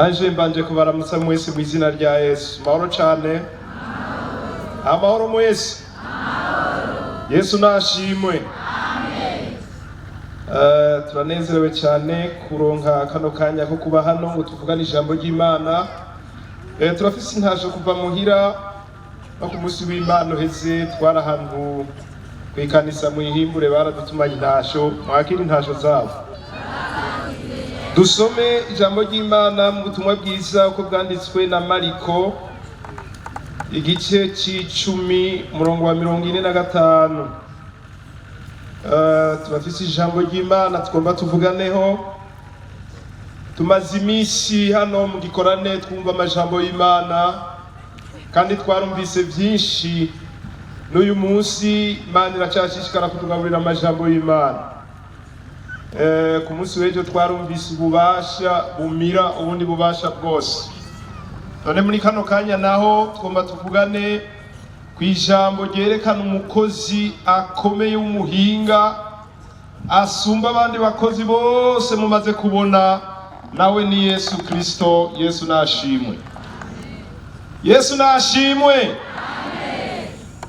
naje mbanje kubaramutsa mwese mu izina rya Yesu. Mwaro cyane. Amahoro mwese. Yesu nashimwe. Turanezerewe cyane kuronka kano kanya ko kuba hano ngo tuvugane ijambo ry'Imana. Turafise intasho kuva muhira no kumusi w'Imana heze twara ahantu kwikanisa mu ihimbure baradutumanye intasho, mwakira intasho zabo. Dusome ijambo ry'Imana mu butumwa bwiza uko bwanditswe na Mariko igice c'10 umurongo wa 45. Turafise ijambo ry'Imana tugomba tuvuganeho. Tumaze iminsi hano mu gikorane twumva amajambo y'Imana kandi twarumvise byinshi. N'uyu munsi Imana iracashishikara kutugaburira amajambo y'Imana. Ku munsi w'ejo twarumvise ububasha bumira ubundi bubasha bwose. None muri kano kanya naho twumva tuvugane ku ijambo ryerekana umukozi akomeye w'umuhinga asumba abandi bakozi bose mumaze kubona, nawe ni Yesu Kristo. Yesu nashimwe. Yesu nashimwe.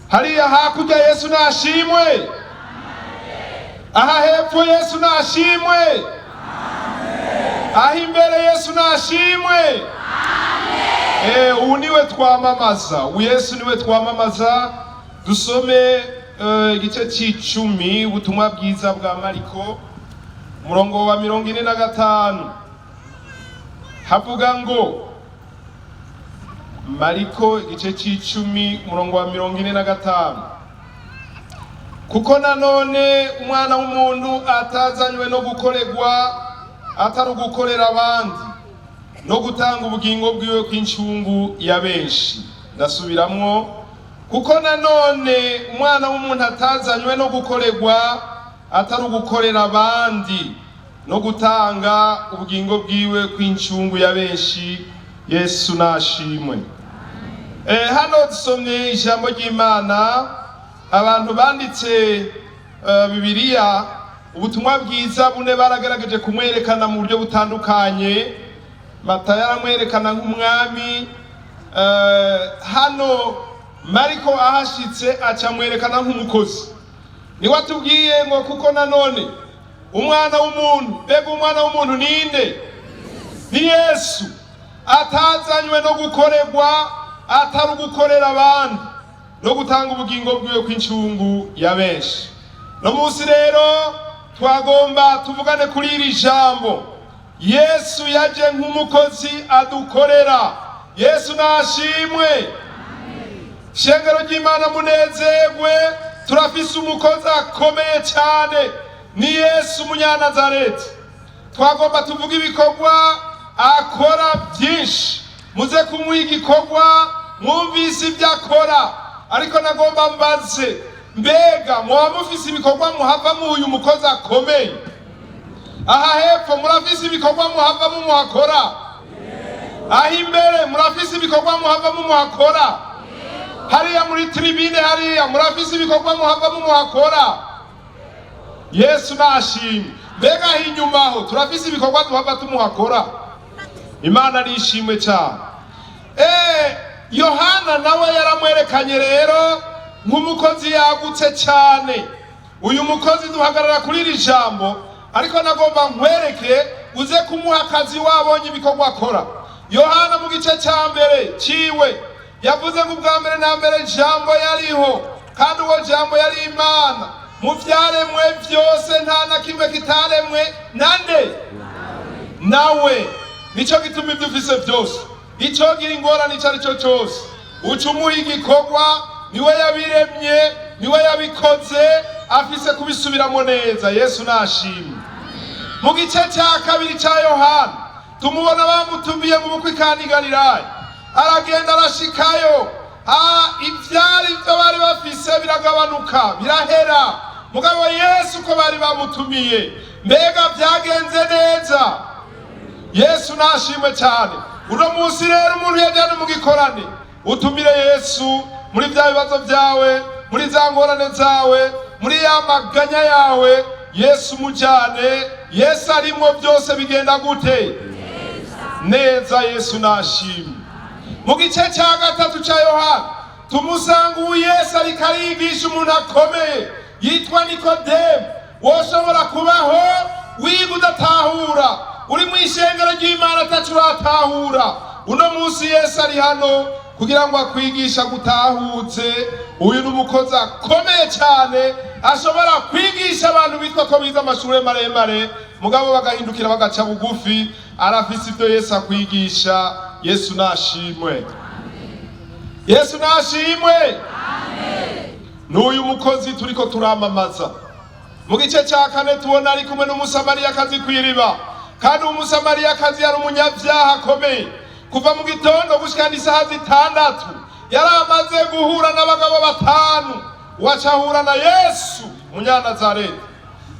Hariya hakurya Yesu nashimwe. Aha hepfo Yesu nashimwe. Aha imbere Yesu nashimwe. Ubu niwe twamamaza, Yesu niwe twamamaza. Dusome igice c'10 ubutumwa bwiza bwa Mariko umurongo wa 45. Havuga ngo, Mariko igice c'10 umurongo wa 45, kuko nanone umwana w'umuntu atazanywe no gukorerwa atari ugukorera abandi no gutanga ubugingo bwiwe kw'incungu ya benshi. Ndasubiramwo, kuko nanone umwana w'umuntu atazanywe no gukorerwa atari ugukorera abandi no gutanga ubugingo bwiwe kw'incungu ya benshi. Yesu nashimwe. Hano dusomye ijambo ry'Imana. Abantu banditse Bibiliya ubutumwa bwiza bune baragaragaje kumwerekana mu buryo butandukanye. Matayo aramwerekana nk'umwami, hano Mariko ahashitse acamwerekana nk'umukozi. Ni watubwiye ngo kuko nanone umwana w'umuntu, mbega umwana w'umuntu ninde? Ni Yesu. Atazanywe no gukorerwa atari ugukorera abandi no gutanga ubugingo bwiwe kw'incungu ya benshi. No munsi rero twagomba tuvugane kuri iri jambo. Yesu yaje nk'umukozi adukorera. Yesu nashimwe. Shengero ry'Imana munezerwe, turafise umukozi akomeye cyane, ni Yesu Munyanazareti. Twagomba tuvuga ibikorwa akora byinshi, muze kumuha igikorwa mwumvise ibyo akora. Ariko nagomba mbaze, mbega muba mufise ibikorwa muhava mu uyu mukozi akomeye? Aha hepfo murafise ibikorwa muhava mu muhakora? Aha imbere murafise ibikorwa muhava mu muhakora? Hariya muri tribune hariya murafise ibikorwa muhava mu muhakora? Yesu nashimwe. Mbega inyuma aho turafise ibikorwa duhava tumuhakora? Imana nishimwe cyane. Yohana nawe yaramwerekanye rero nk'umukozi yagutse cyane. Uyu mukozi duhagarara kuri iri jambo, ariko nagomba nkwereke uze kumuha akazi wabonye ibikorwa akora. Yohana mu gice cya mbere ciwe yavuze ngo ubwa mbere na mbere jambo yariho, kandi uwo jambo yari Imana. Mu byaremwe byose nta na kimwe kitaremwe nande nawe. Nico gituma ibyo ufise byose. Ico gira ingorane icyo ari cyo cyose ucumuha igikorwa, niwe yabiremye, niwe yabikoze, afise kubisubiramo neza. Yesu nashimwe. Mu gice cya kabiri cya Yohana tumubona bamutumiye mu bukwe kandi Galilaya, aragenda arashikayo. Ivyari byo bari bafise biragabanuka birahera, mugabo Yesu ko bari bamutumiye, mbega byagenze neza. Yesu nashimwe cyane. Uno munsi rero umuntu yajyana mu gikorane, utumire Yesu muri bya bibazo byawe, muri za ngorane zawe, muri ya maganya yawe. Yesu mujyane. Yesu arimo byose bigenda gute? neza. Yesu nashimwe. Mu gice cya gatatu cya Yohana tumusanga uwo Yesu ariko arigisha umuntu akomeye yitwa Nikodemu. Woshobora kubaho wiga udatahura, uri mu ishengero ry'Imana atacu uratahura. Uno munsi Yesu ari hano kugira ngo akwigisha gutahutse. Uyu ni umukozi akomeye cyane, ashobora kwigisha abantu bitwa ko bize amashuri maremare mugabo bagahindukira bagaca bugufi. Arafise ibyo Yesu akwigisha. Yesu nashimwe. Yesu nashimwe. N'uyu mukozi turiko turamamaza. Mu gice cya kane tubona ari kumwe n'umusamariyakazi kw'iriba, kandi umusamariyakazi yari umunyabyaha akomeye. Kuva mu gitondo gushika isaha 6 yari amaze guhura n'abagabo 5 wacahura na Yesu Munyanazareti.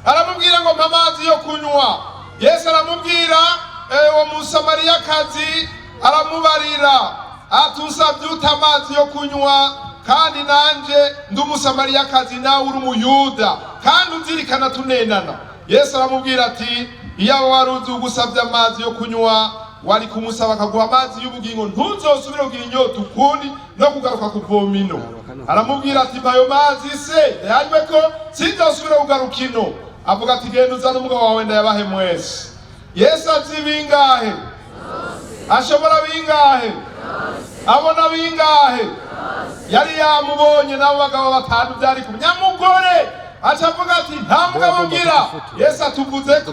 Aramubwira ngo mpa amazi yo kunywa. Yesu aramubwira uwo musamariyakazi aramubarira ati usabye uta amazi yo kunywa, kandi nanje ndi umusamariyakazi nawe uri umuyuda, kandi uzirikana tunenana. Yesu aramubwira ati iyo wari uzi ugusabye amazi yo kunywa wari kumusaba akaguha amazi y'ubugingo, ntuzosubire kugira inyota ukundi no kugaruka kuvoma ino. Aramubwira ati mpa ayo mazi se yanywe ko sinzosubire kugaruka ino. Avuga ati genda uzane umugabo wawe ndayabahe mwese. Yesu azi bingahe? Ashobora bingahe? Abona bingahe? Yari yamubonye n'abo bagabo 5 byari ku nyamugore. Acavuga ati nta mugabo ngira. Yesu atuvuze ko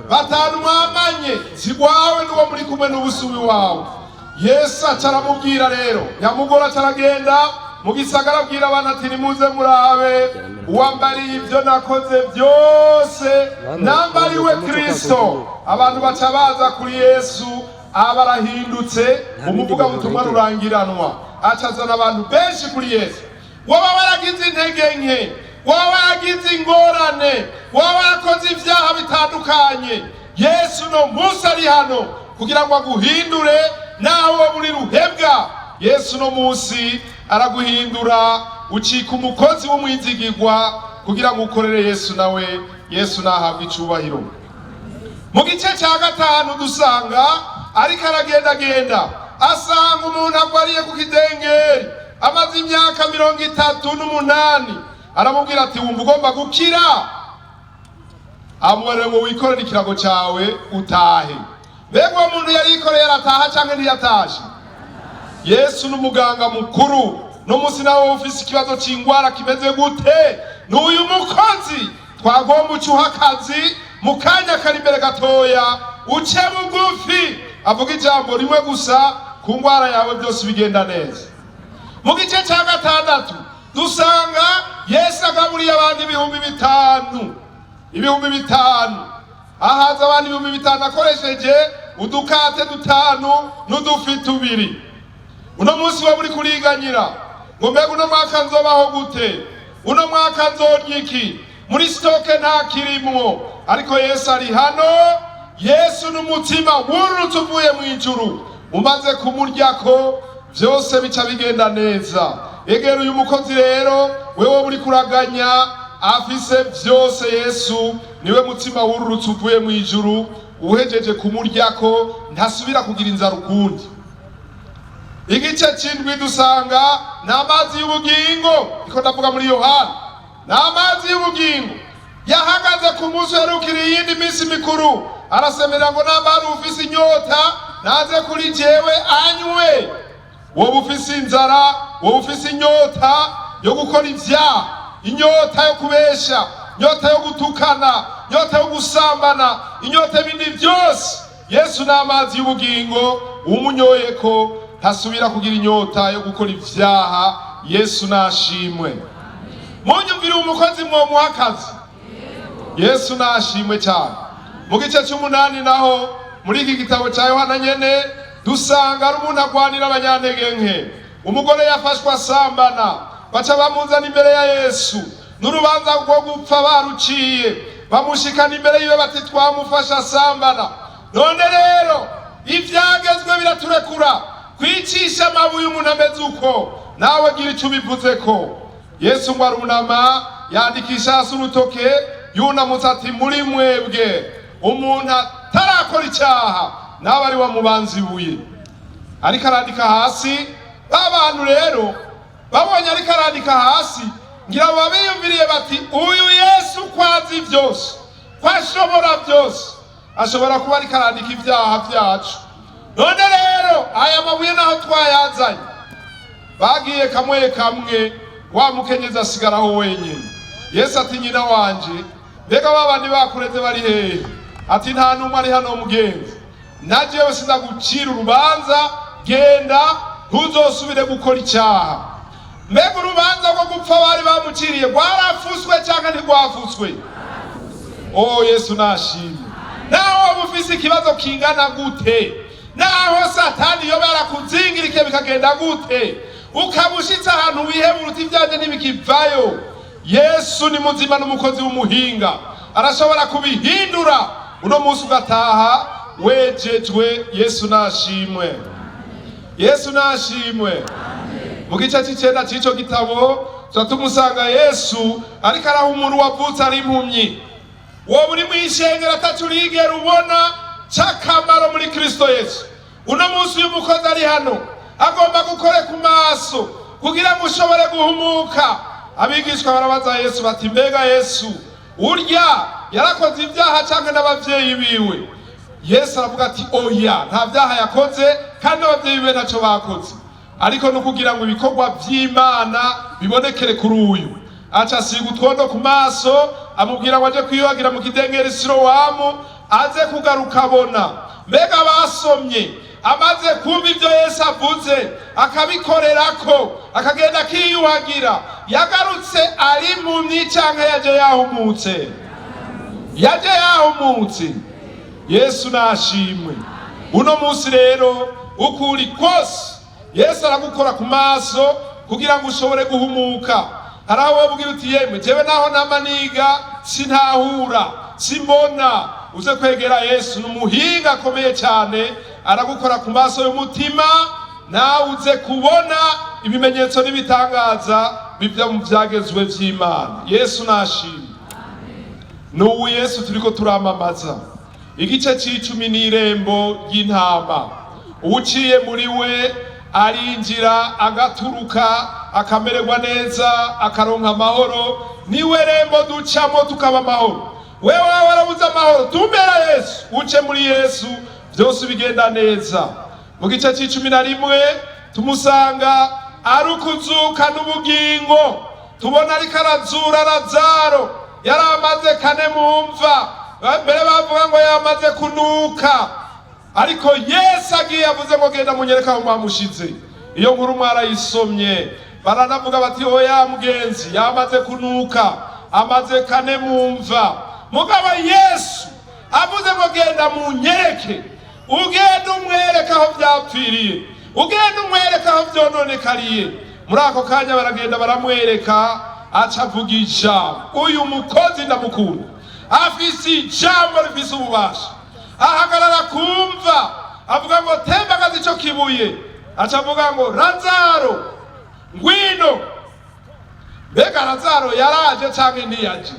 5 mwamanye, sigwawe n'uwo muri kumwe n'ubusubi wawe. Yesu acaramubwira rero, nyamugore acaragenda mu gisagara abwira abantu ati nimuze murabe uwambariye ibyo nakoze byose, nambariwe Kristo. Abantu baca baza kuri Yesu, abarahindutse umuvuga butumwa rurangiranwa. Acazana abantu benshi kuri Yesu. Waba waragize intege nke, waba waragize ingorane, waba warakoze ibyaha bitandukanye, Yesu no munsi ari hano kugira ngo aguhindure naho muri ruhebwa. Yesu no munsi araguhindura ucika umukozi w'umwizigirwa kugira ngo ukorere Yesu nawe. Yesu nahabwa icubahiro. Mu gice cya 5 dusanga ariko aragendagenda asanga umuntu agwariye ku kidengeri amaze imyaka 38. Aramubwira ati wumva ugomba gukira, amubare ngo wikorere ikirago cyawe utahe. Mbega uwo muntu yari yikoreye arataha cyangwa ntiyatashe? Yesu n'umuganga mukuru. No munsi nawe ufise ikibazo cy'ingwara kimeze gute, n'uyu mukozi twagomba ucuha akazi mu kanya kari imbere gatoya, uce bugufi avuga ijambo rimwe gusa ku ngwara yawe byose bigenda neza. Mu gice cya 6 dusanga Yesu agaburiye abantu 5,000. Ahaza abantu 5,000 akoresheje udukate 5 n'udufi 2. Uno munsi wa muri kuriganyira ngo mbega uno mwaka nzobaho gute, uno mwaka nzorya iki, muri stoke nta kirimwo. Ariko Yesu ari hano. Yesu n'umutima wururutse uvuye mu ijuru, umaze kumuryako byose bica bigenda neza. Egera uyu mukozi rero, wewe uri kuraganya afise byose. Yesu niwe mutima wururutse uvuye mu ijuru, uhejeje kumuryako ntasubira kugira inzara ukundi. Igice cy'indwi dusanga n'amazi y'ubugingo. Niko ndavuga muri Yohana, n'amazi y'ubugingo yahagaze ku munsi uherukira iyindi minsi mikuru. Arasemera ngo nambari ufise inyota naze kuri jewe anywe. Wowe ufise inzara, wowe ufise inyota yo gukora ibyaha, inyota yo kubesha, inyota yo gutukana, inyota yo gusambana, inyota y'ibindi byose, Yesu n'amazi y'ubugingo umunyoye ko ntasubira kugira inyota yo gukora ibyaha. Yesu nashimwe. Munyumvire umukozi mwomuha akazi. Yesu nashimwe cyane. Mu gice cy'umunani naho muri iki gitabo cya Yohana nyene dusanga ari umuntu agwanira abanyantege nke. Umugore yafashwe asambana, baca bamuzana imbere ya Yesu, n'urubanza rwo gupfa baruciye, bamushikana imbere yiwe bati twamufasha asambana. None rero ivyagezwe biraturekura kwicisha amabuye umuntu ameze uko. Nawe gira icyo ubivuze ko. Yesu ngo arunama yandikisha hasi urutoke, yunamutse ati muri mwebwe umuntu atarakora icyaha n'abari bamubanza ibuye. Ariko arandika hasi, abantu rero babonye ariko arandika hasi, ngira babiyumviriye bati uyu Yesu kwazi byose, kwashobora byose, ashobora kuba ariko arandika ibyaha byacu. None rero aya mabuye naho twayazanye, bagiye kamwe kamwe, wa mukenyezi asigaraho wenyine. Yesu ati nyina wanje, mbega babandi bakureze bari hehe? Ati nta numwe ari hano mugenzi, najewe sindagucira urubanza, genda ntuzosubire gukora icyaha. Mbega urubanza rwo gupfa bari bamuciriye rwarafuswe cyangwa ntirwafuswe? Oh, Yesu nashimye. Naho ufise ikibazo kingana gute, naho satani yoba yarakuzingirike bikagenda gute, ukabushitsa ahantu wihebura uti byanje ntibikivayo, Yesu ni muzima n'umukozi w'umuhinga, arashobora kubihindura. Uno munsi ugataha wejejwe. Yesu nashimwe. Yesu nashimwe. Mu gice cy'icenda cy'ico gitabo tumusanga Yesu ariko araha umuntu wavutse ari impumyi. Wowe uri mw'ishengero atacurigera ubona c'akamaro muri Kristo Yesu. Uno munsi uyu mukozi ari hano agomba gukore ku maso kugira ngo ushobore guhumuka. Abigishwa barabaza Yesu bati mbega Yesu urya yarakoze ibyaha cyangwa n'abavyeyi biwe? Yesu aravuga ati oya, nta byaha yakoze kandi abavyeyi biwe ntacyo bakoze, ariko no kugira ngo ibikorwa by'Imana bibonekere kuri uyu. Aca asiga utwondo ku maso, amubwira ngo aje kwiyuhagira mu kidengeri Silowamu, aze kugaruka abona. Mbega basomye, amaze kumva ibyo Yesu avuze akabikorerako, akagenda akiyuhagira, yagarutse ari impumyi cyangwa yaje yahumutse? Yaje yahumutse. Yesu nashimwe. Uno munsi rero ukuri kose Yesu aragukora ku maso kugira ngo ushobore guhumuka. Haraho wabwira uti yemwe jewe naho namaniga sintahura simbona, uze kwegera Yesu. N'umuhinga akomeye cyane, aragukora ku maso y'umutima, nawe uze kubona ibimenyetso n'ibitangaza bivya mu byagezwe vy'Imana. Yesu nashimwe. N'ubu Yesu turiko turamamaza. Igice c'icumi n'irembo ry'intama. Uciye muri we arinjira agaturuka akamererwa neza akaronka amahoro. Niwe rembo ducamo tukaba amahoro. Wewe warabuze amahoro, tumbera Yesu. Uce muri Yesu byose bigenda neza. Mu gice c'icumi na rimwe tumusanga ari ukuzuka n'ubugingo. Tubona ariko arazura Lazaro, yaramaze kane mumva, mbere bavuga ngo yamaze kunuka, ariko Yesu agiye avuze ngo genda munyereka aho mwamushize. Iyo nkuru mwarayisomye, baranavuga bati oya mugenzi yamaze kunuka, amaze kane mumva. Mugabo Yesu avuze ngo genda munyereke, ugenda umwereka aho byapfiriye, ugenda umwereka aho byononekariye. Muri ako kanya baragenda baramwereka, aca avuga ijambo. Uyu mukozi ndamukunda, afise ijambo rifise ububasha, ahagarara kumva, avuga ngo tembagaza ico kibuye. Aca avuga ngo Lazaro ngwino. Mbega Lazaro yaraje canke ntiyaje?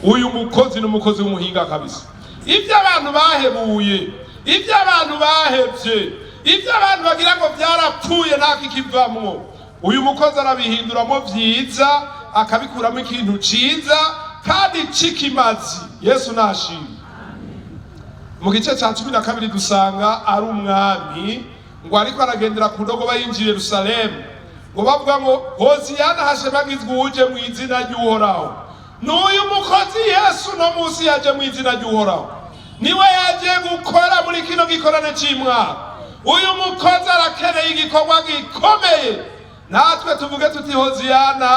Uyu mukozi n'umukozi w'umuhinga kabisa. Ibyo abantu bahebuye, ibyo abantu bahevye, ibyo abantu bagira ngo byarapfuye nta kikivamwo, uyu mukozi arabihinduramo vyiza, akabikuramo ikintu ciza kandi cikimazi. Yesu nashimwe. Mu gice ca 12 dusanga ari umwami ngo ariko aragendera ku ndogoba yinjiye Yerusalemu, ngo bavuga ngo Hoziyana hashemagizwe uje mu izina ry'Uhoraho. N'uyu mukozi Yesu no munsi yaje mu izina ry'Uhoraho, niwe yaje gukora muri kino gikorane c'Imwaro. Uyu mukozi arakeneye igikorwa gikomeye. Natwe tuvuge tuti Hoziyana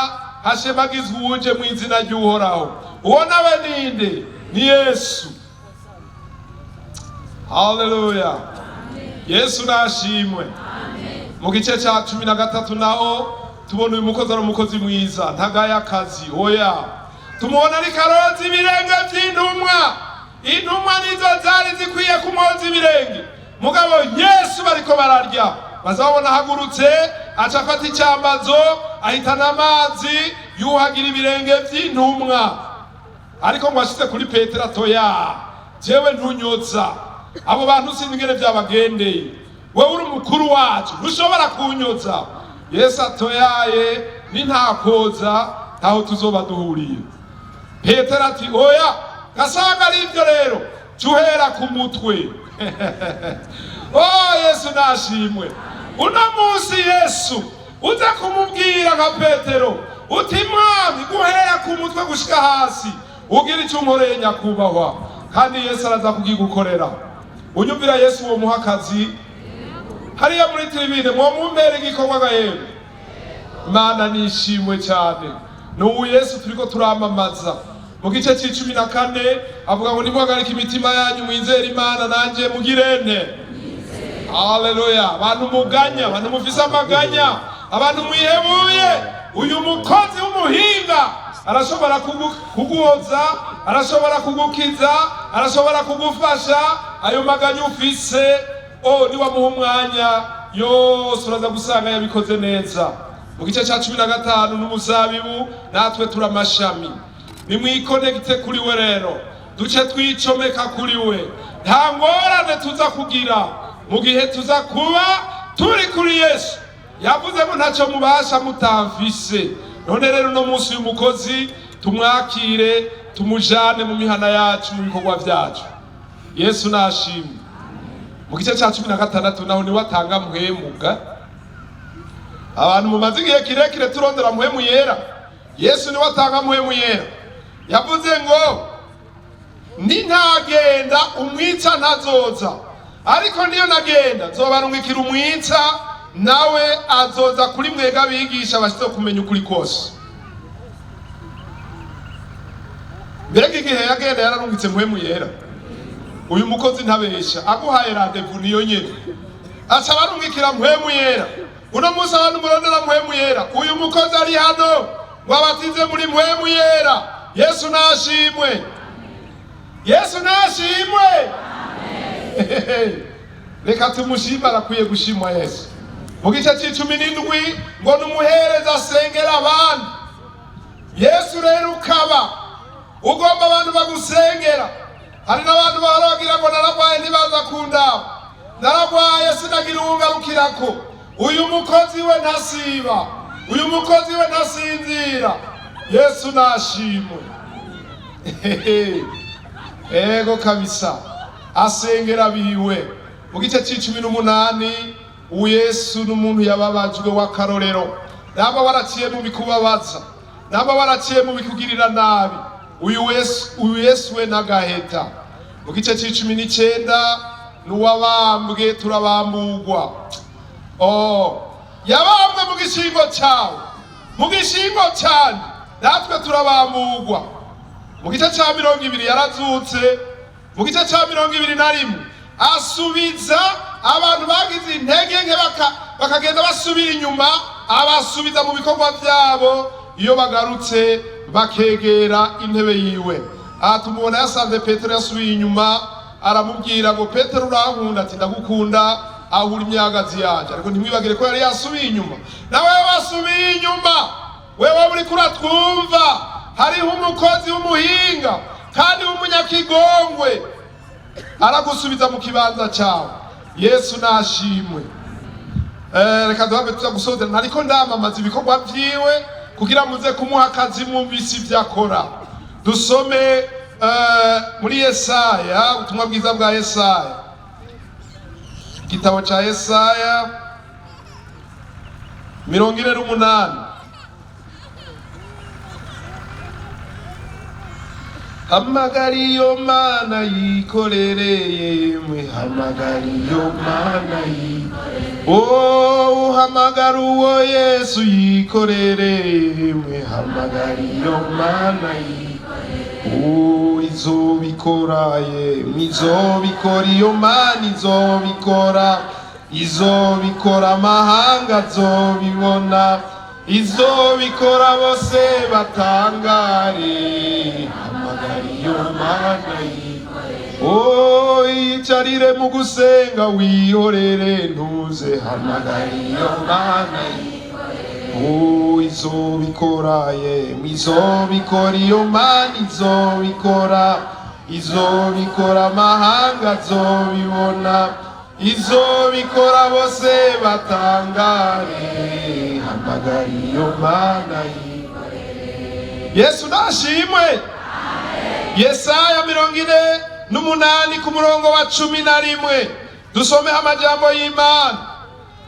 hashemagizwe uje mu izina ry'Uhoraho. Uwo nawe ninde? Ni Yesu. Hallelujah. Yesu nashimwe. Mu gice ca 13 naho tubona uyu mukozi ari umukozi mwiza, ntagaya akazi. Oya, tumubona ari karozi ibirenge vy'intumwa. Intumwa nizo zari zikwiye kumwoza ibirenge, mugabo Yesu bariko bararya. Bazabona hagurutse, aca afata icyambazo, ahitana amazi, yuhagira ibirenge vy'intumwa. Ariko ngo ashitse kuri Petero atoya, jewe ntunyoza, abo bantu sinzi ingene byabagendeye, wewe uri umukuru wacu ntushobora kunyoza. Yesu atoyaye ni ntakoza ntaho tuzoba duhuriye. Petero ati oya, gasanga ari ibyo rero tuhera ku mutwe. Oh, Yesu nashimwe. Uno munsi Yesu uza kumubwira nka Petero uti mwami guhera ku mutwe gushika hasi ugira icyo unkoreye nyakubahwa, kandi Yesu araza kugigukorera. Unyumvira Yesu uwo muha akazi hariya muri tribune mwomumbere igikorwa gahembe. Mana nishimwe cyane. N'ubu Yesu turiko turamamaza mu gice c'14 avuga ngo nimuhagarike imitima yanyu mwizere Imana nanje mugirene. Haleluya. Abantu muganya, abantu mufise amaganya, abantu mwihebuye, uyu mukozi w'umuhinga arashobora kuguhoza, arashobora kugukiza, arashobora kugufasha ayo maganya ufise. Niwamuha umwanya yose uraza gusanga yabikoze neza. Mu gice ca 15 n'umuzabibu natwe turamashami. Nimwikonekite kuri we rero, duce twicomeka kuri we. Nta ngorane tuza kugira mu gihe tuza kuba turi kuri Yesu. Yavuze ngo ntacyo mubasha mutamfise. None rero no munsi y'umukozi tumwakire, tumujane mu mihana yacu, mu bikorwa vyacu. Yesu nashimwe. Mu gice ca 16 naho ni watanga muhemuga. Abantu mumaze igihe kirekire turondera muhemu yera. Yesu ni watanga muhemu yera. Yavuze ngo ni ntagenda umwica ntazoza, ariko niyo nagenda nzobarungikira umwica, nawe azoza kuri mwega bigisha bashitse kumenya ukuri kose. Mbega igihe yagenda yararungitse muhemu yera. Uyu mukozi ntabesha, aguhaye rendezvous niyo nyene aca barungikira muhemu yera. Uno munsi abantu murondera muhemu yera, uyu mukozi ari hano ngo abatize muri muhemu yera. Yesu nashimwe. Yesu nashimwe. Reka tumushima, arakwiye gushimwa Yesu. Mu gice c'17 ngo numuhereza asengera abandi. Yesu rero ukaba ugomba abantu bagusengera. Hari n'abantu baragira ngo naragwaye ntibaza kundaba, naragwaye sinagira uwungarukirako. Uyu mukozi we ntasiba, uyu mukozi we ntasinzira. Yesu nashimwe. Ego kabisa asengera biwe. Mu gice c'18 Yesu n'umuntu yababajwe w'akarorero. Naba waraciye mu bikubabaza, naba waraciye mu bikugirira nabi, uyu Yesu we nagaheta. Mu gice c'19 n'uwabambwe turabambugwa. Yabambwe mu gishingo cyawe, mu gishingo cyane natwe turabambugwa. Mu gice ca 20 yarazutse. Mu gice ca 21 asubiza abantu bagize intege nke bakagenda basubira inyuma, abasubiza mu bikorwa byabo. Iyo bagarutse bakegera intebe yiwe, tumubona yasanze Petero yasubiye inyuma, aramubwira ngo Petero urankunda? Ati ndagukunda, ahura imyagazi yaje. Ariko ntimwibagire ko yari yasubiye inyuma. Nawe wasubiye inyuma, wewe uri kuratwumva, hariho umukozi w'umuhinga kandi w'umunyakigongwe aragusubiza mu kibanza cyawe. Yesu nashimwe. Reka duhabe tuza gusozera, ariko ndamamaza ibikorwa byiwe kugira muze kumuha akazi mwumvise ibyo akora. Dusome muri Yesaya, ubutumwa bwiza bwa Yesaya, igitabo ca Yesaya 48. Hamagariyo Mana yikorereye mwe, hamagariyo Mana yikorereye. Hamagara uwo Yesu yikorereye mwe, hamagariyo Mana yikorereye. Izobikora yemwe, izobikora iyo Mana izobikora, izobikora amahanga azobibona, izobikora bose batangare. Hamagariyo Mana yikorereye. Yicarire mu gusenga wihorere ntuze, hamagariyo Mana yikorereye. Izobikora yemwe, izobikora iyo Mana izobikora, izobikora amahanga azobibona, izobikora bose batangare, hamagara iyo Mana yikorere. Yesu nashimwe. Yesaya 48 ku murongo wa 11 dusomeho amajambo y'Imana.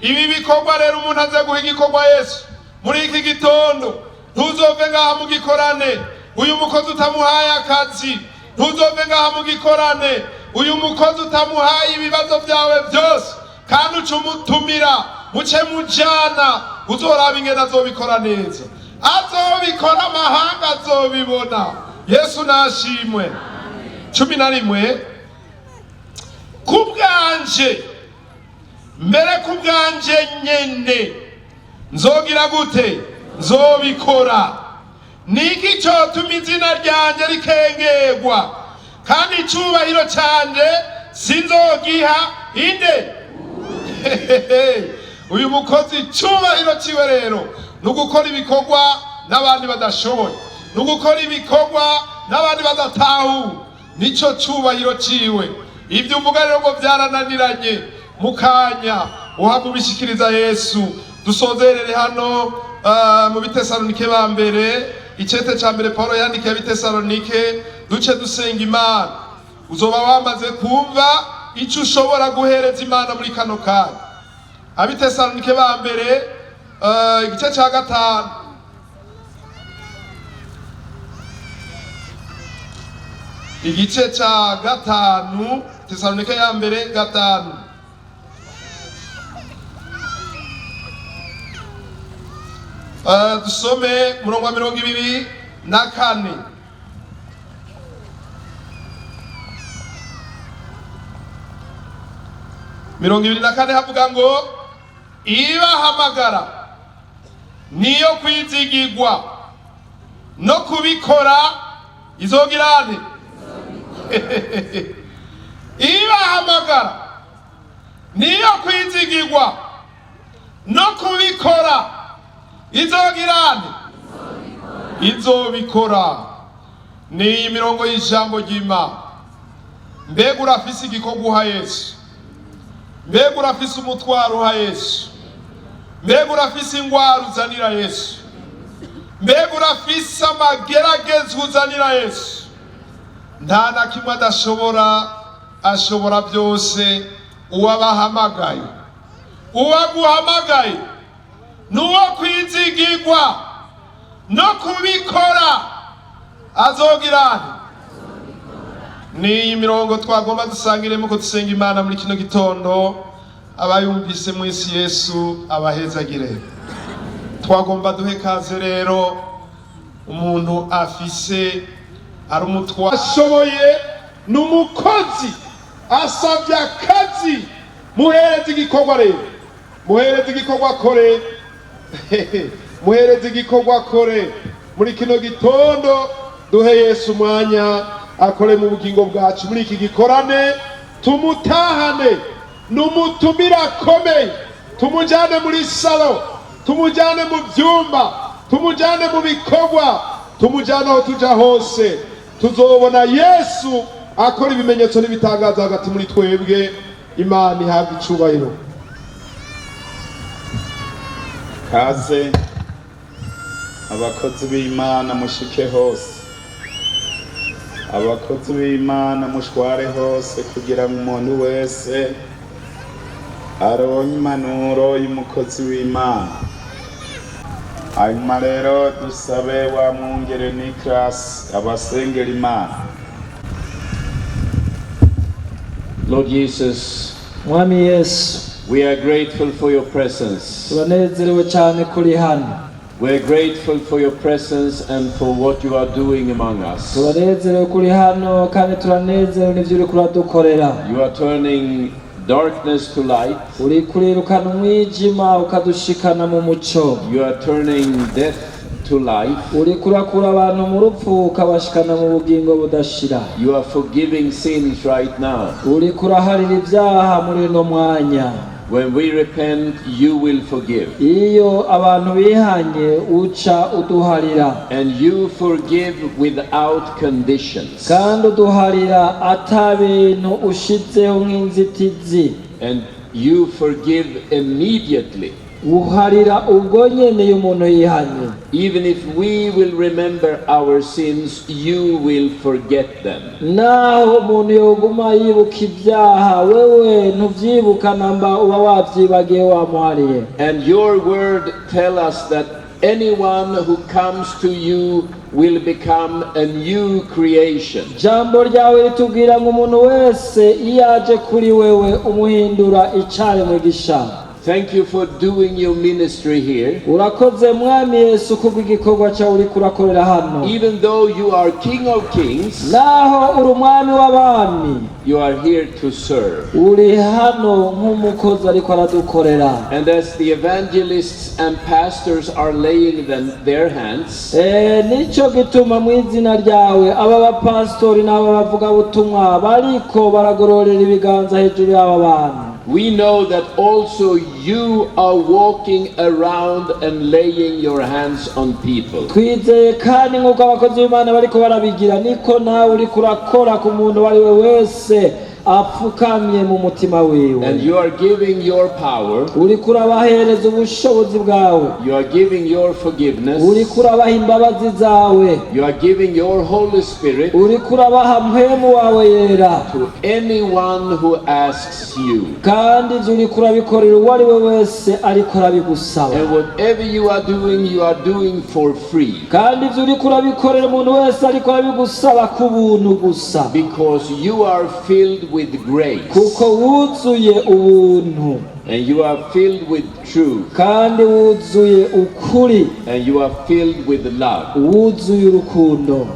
Ibi bikorwa rero umuntu aze guha igikorwa Yesu muri iki gitondo, ntuzove ngaha mu gikorane uyu mukozi utamuhaye akazi, ntuzove ngaha mu gikorane uyu mukozi utamuhaye ibibazo byawe byose, kandi ucumutumira muce mujana, uzoraba ingene azobikora neza, azobikora amahanga azobibona. Yesu nashimwe. 11 kubwanje, mbere kubwanje nyene nzogira gute? Nzobikora. Niki cyotuma izina ryanje rikengerwa, kandi icubahiro cyanje sinzogiha inde? Uyu mukozi icubahiro ciwe rero nugukora ibikorwa n'abandi badashoboye, nugukora ibikorwa n'abandi badatahu, nico cubahiro ciwe. Ibyo uvuga rero ngo byarananiranye, mukanya uhamubishikiriza Yesu. Dusozerere hano mu Bitesalonike ba mbere, icete ca mbere Paulo yandikiye Bitesalonike, duce dusenga Imana. Uzoba wamaze kumva ico ushobora guhereza Imana muri kano kanya. Abitesalonike ba mbere igice ca 5, igice ca 5, Tesalonike ya mbere 5. Dusome murongo wa 24. 24 havuga ngo ibahamagara niyo kwizigirwa no kubikora izogirane. Ibahamagara niyo kwizigirwa no kubikora izogirane. Izobikora. Ni imirongo y'ijambo ry'Imana. Mbega urafise igikorwa uha Yesu? Mbega urafise umutwaro uha Yesu? Mbega urafise ingwara uzanira Yesu? Mbega urafise amageragezwa uzanira Yesu? Nta na kimwe adashobora, ashobora byose. Uwabahamagaye, uwaguhamagaye nuwo kwizigirwa no kubikora azogirane. Ni imirongo twagomba dusangiremo ko dusenga Imana muri kino gitondo. Abayumvise mu isi Yesu abahezagire. Twagomba duhe kaze rero umuntu afise ari umutwa ashoboye, n'umukozi asabye akazi, muhereze igikorwa rero, muhereze igikorwa kore. Muhereze igikorwa kore muri kino gitondo. Duhe Yesu umwanya akore mu bugingo bwacu muri iki gikorane. Tumutahane, numutumira akomeye, tumujane muri salo, tumujane mu byumba, tumujane mu bikorwa, tumujane aho tuja hose. Tuzobona Yesu akora ibimenyetso n'ibitangaza hagati muri twebwe. Imana ihabwe icubahiro. Kaze abakozi b'Imana mushike hose, abakozi b'Imana mushware hose, kugira ngo umuntu wese aronke impanuro y'umukozi w'Imana. Hanyuma rero dusabe wa mwungere Nicolas abasengera Imana. Lord Jesus, Mwami Yesu, we are grateful for your presence. turanezerewe cyane kuri hano. We're grateful for your presence and for what you are doing among us. Turanezerewe kuri hano kandi turanezerewe n'ivyo uri kuradukorera. You are turning darkness to light. Uri kurirukana umwijima ukadushikana mu muco. You are turning death to life. Uri kurakura abantu mu rupfu ukabashikana mu bugingo budashira. You are forgiving sins right now. Uri kuraharira ibyaha muri no mwanya. When we repent, you will forgive. iyo abantu bihanye uca uduharira And you forgive without conditions. kandi uduharira ata bintu ushizeho nk'inzitizi And you forgive immediately. uharira ubwo nyene iyo umuntu yihanye. Even if we will remember our sins, you will forget them. naho umuntu yoguma yibuka ibyaha wewe ntuvyibuka namba uba wavyibagiye wamuhariye. And your word tell us that anyone who comes to you will become a new creation. jambo ryawe ritubwira ngo umuntu wese iyo aje kuri wewe umuhindura icaremwe gisha. Thank you for doing your ministry here. urakoze mwami yesu kubw'igikorwa cyawe uriko urakorera hano. Even though you are King of Kings, naho uri umwami w'abami you are here to serve. uri hano nk'umukozi ariko aradukorera. And as the evangelists and pastors are laying their hands, nico gituma mu izina ryawe aba bapastori n'aba bavugabutumwa bariko baragororera ibiganza hejuru y'aba bantu. we know that also you are walking around and laying your hands on people. twizeye kandi nk'uko abakozi b'Imana bariko barabigira niko nawe uriko urakora ku muntu uwo ari we wese apfukamye mu mutima wiwe. And you are giving your power, uriko urabahereza ubushobozi bwawe. you are giving your forgiveness, uriko urabaha imbabazi zawe. you are giving your Holy Spirit uriko urabaha mpwemu wawe yera to anyone who asks you. kandi ivyo uriko urabikorera uwo ari we wese ariko arabigusaba. And whatever you are doing for free. kandi ivyo uriko urabikorera umuntu wese ariko arabigusaba ku buntu gusa. Because you are filled with grace. kuko wuzuye ubuntu And you are filled with truth. kandi wuzuye ukuri And you are filled with love. wuzuye urukundo.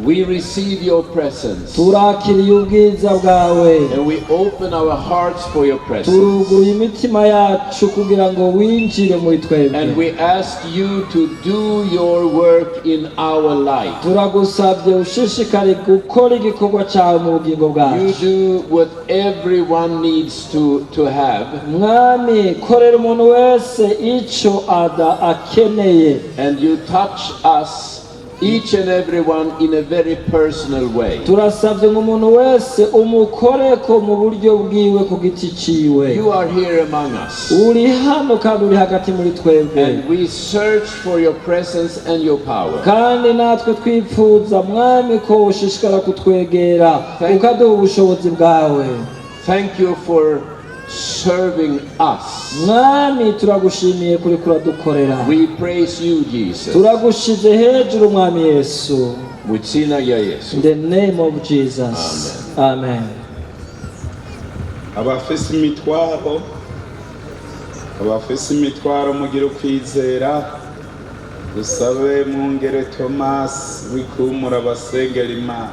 We receive your presence. turakiriye ubwiza bwawe And we open our hearts for your presence. turuguruye imitima yacu kugira ngo winjire muri twebwe. And we ask you to do your work in our life. turagusabye ushishikare gukora igikorwa cyawe mu bugingo You bwacu. do what everyone needs to have. mwami korera umuntu wese ico akeneye. And you touch us, each and everyone, in a very personal way. turasabye ngo umuntu wese umukoreko mu buryo bwiwe ku giti ciwe. You are here among us. uri hano kandi uri hagati muri twebwe. And we search for your presence and your power. kandi natwe twifuza mwami ko ushishikara kutwegera ukaduha ubushobozi bwawe. Thank you for serving us. mwami turagushimiye kuri kuradukorera. We praise you, Jesus. turagushize hejuru mwami yesu. Mu izina rya Yesu. In the name of Jesus. Amen. abafise imitwaro mugire ukwizera dusabe mwungere Thomas wikumura abasengera Imana.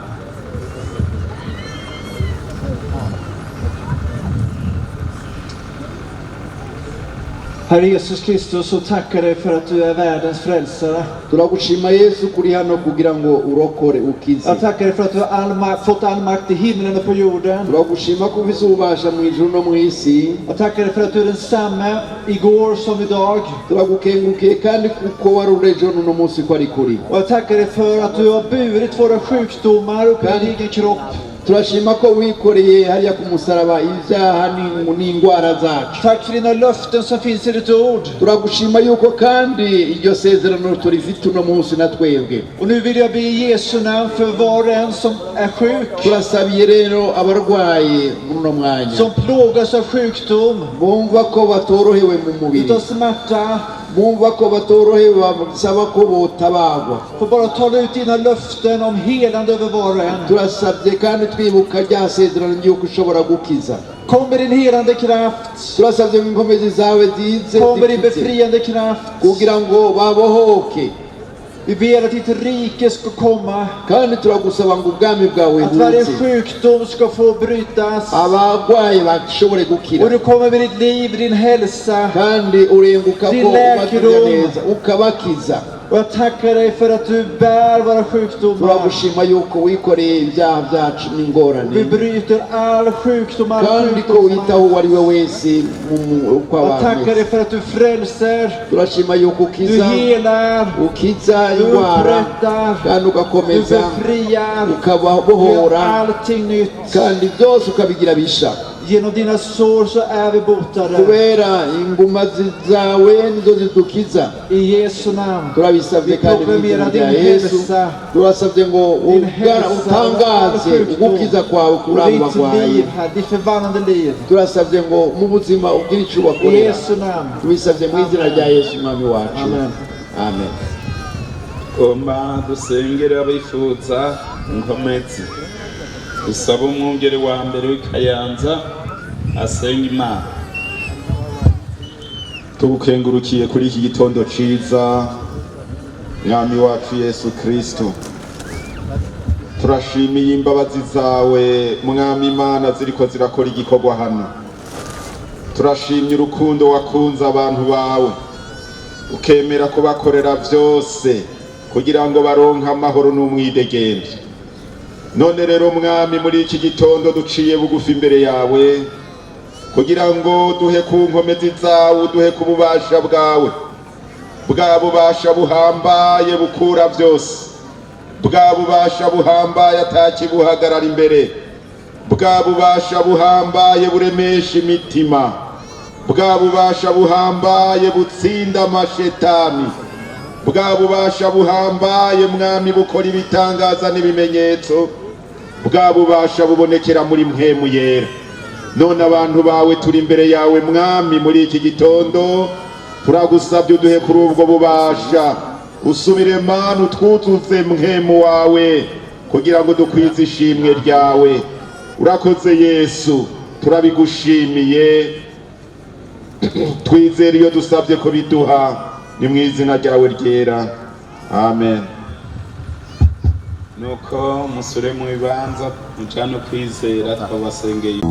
Herre Jesus Kristus, så tackar dig för att du är världens frälsare. turagushima Yesu kuri hano kugira ngo urokore ukize. Jag tackar dig för att du har fått all makt i himlen och på jorden. turagushima ko ufise ububasha mu ijuru no mu isi. Jag tackar dig för att du är densamme igår som idag. turagukengurukiye kandi kuko wari uri ejo n'uno munsi ko ari kuri. Och jag tackar dig för att du har burit våra sjukdomar upp i din egen kropp. turashima ko wikoreye hariya ku musaraba ibyaha n'indwara zacu. Tack för dina löften som finns i ditt ord. turagushima yuko kandi iryo sezerano turifite uno munsi na twebwe. Och nu vill jag be i Jesu namn för var och en som är sjuk, turasabiye rero abarwayi muri uno mwanya som plågas av sjukdom, bumva ko batorohewe mu mubiri, utav smärta. bumva ko batorohewe basaba ko botabagwa. Får bara tala ut dina löften om helande över var och en. turasabye kandi twibuka rya sezerano ry'uko ushobora gukiza. Kom med din helande kraft. turasabye ngo inkomezi zawe zize Kom med din befriande kraft. kugira ngo babohoke. Vi ber att ditt rike ska komma. kandi turagusaba ngo ubwami bwawe Att varje buze, sjukdom ska få brytas. abarwayi bashobore gukira, Och du kommer med ditt liv, din hälsa. kandi urenguka Din ko läkedom. ubagirira neza ukabakiza. Och jag tackar dig för att du bär våra sjukdomar. turagushima yuko wikoreye ibyaha byacu Vi n'ingorane bryter all sjukdom, all kandi ko sjukdom. witaho uwo ari we wese uko Jag abantu tackar dig för att du frälser, turashima yuko du ukiza helar, ukiza du indwara upprättar, kandi du ugakomeza befriar, du gör ukabohora allting nytt. kandi byose ukabigira bisha Genom dina sår så är vi botade. kubera inguma zawe nizo zidukiza I Jesu namn. turabisabye Vi kandi mu proklamerar izina din rya Yesu hälsa. turasabye ngo Din hälsa utangaze ugukiza kwawe kuri och abo ditt barwayi liv här, ditt förvandlande liv. turasabye ngo mu buzima ugire icyo I ubakorera Jesu namn. tubisabye mu izina rya Yesu umwami wacu Amen. amen koma dusengere abifuza inkomezi dusaba umwungeri wa mbere w'Ikayanza asenga Imana. tugukengurukiye kuri iki gitondo ciza mwami wacu Yesu Kristo, turashimiye imbabazi zawe mwami Imana ziriko zirakora igikorwa hano. Turashimye urukundo wakunze abantu bawe ukemera kubakorera byose kugira ngo baronke amahoro n'umwidegemvye. None rero mwami, muri iki gitondo duciye bugufi imbere yawe kugira ngo duhe ku nkomezi zawe, duhe ku bubasha bwawe, bwa bubasha buhambaye bukura byose, bwa bubasha buhambaye atakibuhagarara imbere, bwa bubasha buhambaye buremesha imitima, bwa bubasha buhambaye butsinda amashetani, bwa bubasha buhambaye mwami bukora ibitangaza n'ibimenyetso, bwa bubasha bubonekera muri mpwemu yera. None abantu bawe turi imbere yawe mwami muri iki gitondo, turagusabye uduhe kuri ubwo bubasha, usubire Mana utwuzuze mpwemu wawe kugira ngo dukwize ishimwe ryawe. Urakoze Yesu, turabigushimiye, twizere iyo dusabye ko biduha, ni mu izina ryawe ryera, amen. Nuko musure mu bibanza mujana kwizera twabasengeye.